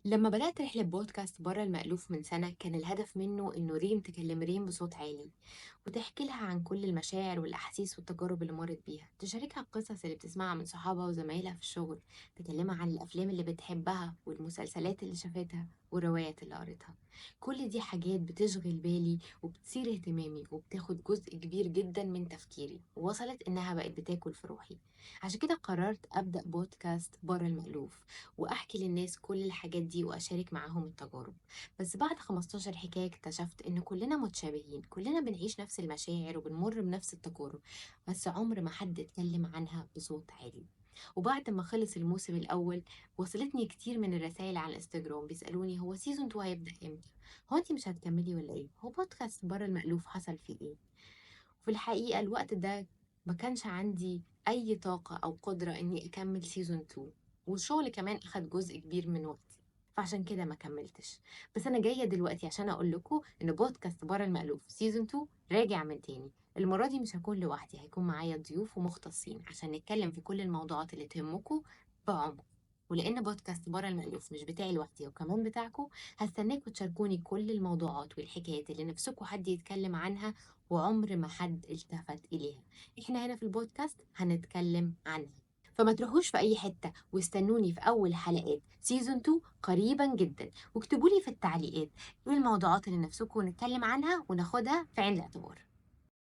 لما بدأت رحلة بودكاست بره المألوف من سنة كان الهدف منه إنه ريم تكلم ريم بصوت عالي وتحكي لها عن كل المشاعر والأحاسيس والتجارب اللي مرت بيها، تشاركها القصص اللي بتسمعها من صحابها وزمايلها في الشغل، تكلمها عن الأفلام اللي بتحبها والمسلسلات اللي شافتها والروايات اللي قريتها. كل دي حاجات بتشغل بالي وبتثير اهتمامي وبتاخد جزء كبير جدا من تفكيري، ووصلت إنها بقت بتاكل في روحي. عشان كده قررت أبدأ بودكاست بره المألوف وأحكي للناس كل الحاجات دي وأشارك معاهم التجارب. بس بعد 15 حكاية اكتشفت إن كلنا متشابهين، كلنا بنعيش نفس المشاعر وبنمر بنفس التجارب، بس عمر ما حد اتكلم عنها بصوت عالي. وبعد ما خلص الموسم الأول وصلتني كتير من الرسائل على الانستجرام بيسألوني هو سيزون 2 هيبدأ امتى؟ هو انتي مش هتكملي ولا ايه؟ هو بودكاست بره المألوف حصل فيه ايه؟ في الحقيقة الوقت ده ما كانش عندي أي طاقة أو قدرة إني أكمل سيزون 2، والشغل كمان أخد جزء كبير من وقتي، فعشان كده ما كملتش. بس أنا جاية دلوقتي عشان أقول لكم إن بودكاست بره المألوف سيزون 2 راجع من تاني. المرة دي مش هكون لوحدي، هيكون معايا ضيوف ومختصين عشان نتكلم في كل الموضوعات اللي تهمكم بعمق. ولأن بودكاست بره المألوف مش بتاعي لوحدي وكمان بتاعكم، هستناكم تشاركوني كل الموضوعات والحكايات اللي نفسكم حد يتكلم عنها وعمر ما حد التفت إليها. إحنا هنا في البودكاست هنتكلم عنها. فما تروحوش في أي حتة واستنوني في أول حلقات سيزون 2 قريبا جدا، واكتبوا لي في التعليقات إيه الموضوعات اللي نفسكم نتكلم عنها وناخدها في عين الاعتبار.